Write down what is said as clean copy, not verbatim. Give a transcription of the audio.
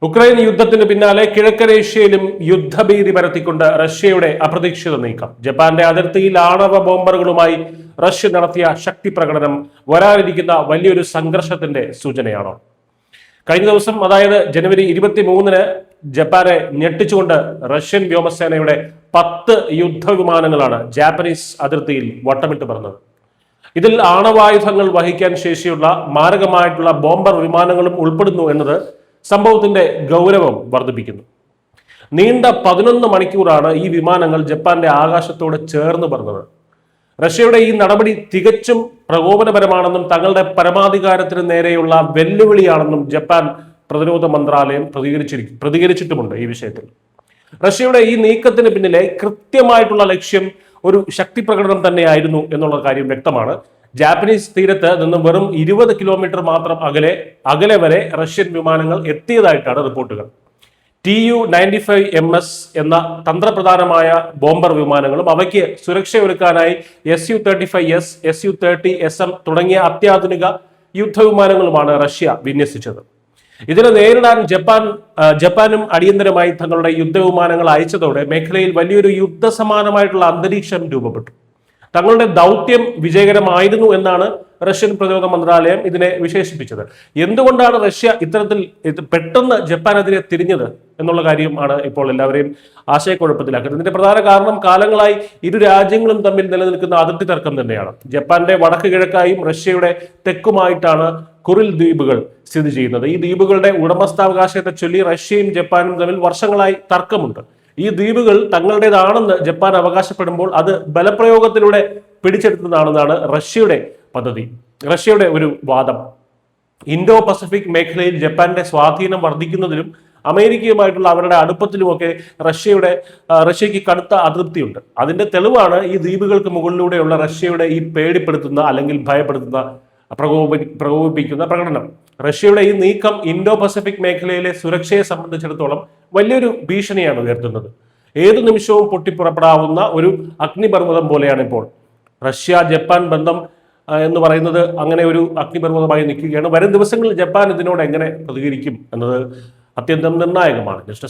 Ukraine യുദ്ധത്തിന് പിന്നാലെ കിഴക്കൻ ഏഷ്യയിലും യുദ്ധഭീതി പരത്തിക്കൊണ്ട് റഷ്യയുടെ അപ്രതീക്ഷിത നീക്കം. ജപ്പാന്റെ അതിർത്തിയിൽ ആണവ ബോംബറുകളുമായി റഷ്യ നടത്തിയ ശക്തി പ്രകടനം വരാനിരിക്കുന്ന വലിയൊരു സംഘർഷത്തിന്റെ സൂചനയാണോ? കഴിഞ്ഞ ദിവസം, അതായത് ജനുവരി 23-ന് ജപ്പാനെ ഞെട്ടിച്ചുകൊണ്ട് റഷ്യൻ വ്യോമസേനയുടെ 10 യുദ്ധവിമാനങ്ങളാണ് ജാപ്പനീസ് അതിർത്തിയിൽ വട്ടമിട്ട് പറന്നത്. ഇതിൽ ആണവായുധങ്ങൾ വഹിക്കാൻ ശേഷിയുള്ള മാരകമായിട്ടുള്ള ബോംബർ വിമാനങ്ങളും ഉൾപ്പെടുന്നു എന്നത് സംഭവത്തിന്റെ ഗൗരവം വർദ്ധിപ്പിക്കുന്നു. നീണ്ട 11 മണിക്കൂറാണ് ഈ വിമാനങ്ങൾ ജപ്പാന്റെ ആകാശത്തോട് ചേർന്ന് പറന്നത്. റഷ്യയുടെ ഈ നടപടി തികച്ചും പ്രകോപനപരമാണെന്നും തങ്ങളുടെ പരമാധികാരത്തിന് നേരെയുള്ള വെല്ലുവിളിയാണെന്നും ജപ്പാൻ പ്രതിരോധ മന്ത്രാലയം പ്രതികരിച്ചിട്ടുമുണ്ട്. ഈ വിഷയത്തിൽ റഷ്യയുടെ ഈ നീക്കത്തിന് പിന്നിലെ കൃത്യമായിട്ടുള്ള ലക്ഷ്യം ഒരു ശക്തി പ്രകടനം തന്നെയായിരുന്നു എന്നുള്ള കാര്യം വ്യക്തമാണ്. ജാപ്പനീസ് തീരത്ത് നിന്ന് വെറും 20 കിലോമീറ്റർ മാത്രം അകലെ വരെ റഷ്യൻ വിമാനങ്ങൾ എത്തിയതായിട്ടാണ് റിപ്പോർട്ടുകൾ. Tu-95MS എന്ന തന്ത്രപ്രധാനമായ ബോംബർ വിമാനങ്ങളും അവയ്ക്ക് സുരക്ഷയൊരുക്കാനായി Su-35S, Su-30SM തുടങ്ങിയ അത്യാധുനിക യുദ്ധവിമാനങ്ങളുമാണ് റഷ്യ വിന്യസിച്ചത്. ഇതിനെ നേരിടാൻ ജപ്പാനും അടിയന്തരമായി തങ്ങളുടെ യുദ്ധവിമാനങ്ങൾ അയച്ചതോടെ മേഖലയിൽ വലിയൊരു യുദ്ധസമാനമായിട്ടുള്ള അന്തരീക്ഷം രൂപപ്പെട്ടു. തങ്ങളുടെ ദൗത്യം വിജയകരമായിരുന്നു എന്നാണ് റഷ്യൻ പ്രതിരോധ മന്ത്രാലയം ഇതിനെ വിശേഷിപ്പിച്ചത്. എന്തുകൊണ്ടാണ് റഷ്യ ഇത്തരത്തിൽ പെട്ടെന്ന് ജപ്പാനെതിരെ തിരിഞ്ഞത് എന്നുള്ള കാര്യമാണ് ഇപ്പോൾ എല്ലാവരെയും ആശയക്കുഴപ്പത്തിലാക്കുന്നത്. ഇതിന്റെ പ്രധാന കാരണം കാലങ്ങളായി ഇരു രാജ്യങ്ങളും തമ്മിൽ നിലനിൽക്കുന്ന അതിർത്തി തർക്കം തന്നെയാണ്. ജപ്പാന്റെ വടക്ക് കിഴക്കായും റഷ്യയുടെ തെക്കുമായിട്ടാണ് കുറിൽ ദ്വീപുകൾ സ്ഥിതി ചെയ്യുന്നത്. ഈ ദ്വീപുകളുടെ ഉടമസ്ഥാവകാശത്തെ ചൊല്ലി റഷ്യയും ജപ്പാനും തമ്മിൽ വർഷങ്ങളായി തർക്കമുണ്ട്. ഈ ദ്വീപുകൾ തങ്ങളുടേതാണെന്ന് ജപ്പാൻ അവകാശപ്പെടുമ്പോൾ അത് ബലപ്രയോഗത്തിലൂടെ പിടിച്ചെടുത്തതാണെന്നാണ് റഷ്യയുടെ പദ്ധതി, റഷ്യയുടെ ഒരു വാദം. ഇൻഡോ പസഫിക് മേഖലയിൽ ജപ്പാന്റെ സ്വാധീനം വർദ്ധിക്കുന്നതിലും അമേരിക്കയുമായിട്ടുള്ള അവരുടെ അടുപ്പത്തിലുമൊക്കെ റഷ്യക്ക് കടുത്ത അതൃപ്തിയുണ്ട്. അതിന്റെ തെളിവാണ് ഈ ദ്വീപുകൾക്ക് മുകളിലൂടെയുള്ള റഷ്യയുടെ ഈ പേടിപ്പെടുത്തുന്ന അല്ലെങ്കിൽ ഭയപ്പെടുത്തുന്ന പ്രകോപിപ്പിക്കുന്ന പ്രകടനം. റഷ്യയുടെ ഈ നീക്കം ഇൻഡോ പസഫിക് മേഖലയിലെ സുരക്ഷയെ സംബന്ധിച്ചിടത്തോളം വലിയൊരു ഭീഷണിയാണ് ഉയർത്തുന്നത്. ഏതു നിമിഷവും പൊട്ടിപ്പുറപ്പെടാവുന്ന ഒരു അഗ്നിപർവ്വതം പോലെയാണ് ഇപ്പോൾ റഷ്യ ജപ്പാൻ ബന്ധം എന്ന് പറയുന്നത്. അങ്ങനെ ഒരു അഗ്നിപർവ്വതമായി നിൽക്കുകയാണ്. വരും ദിവസങ്ങളിൽ ജപ്പാൻ ഇതിനോട് എങ്ങനെ പ്രതികരിക്കും എന്നത് അത്യന്തം നിർണായകമാണ്. ജസ്റ്റ്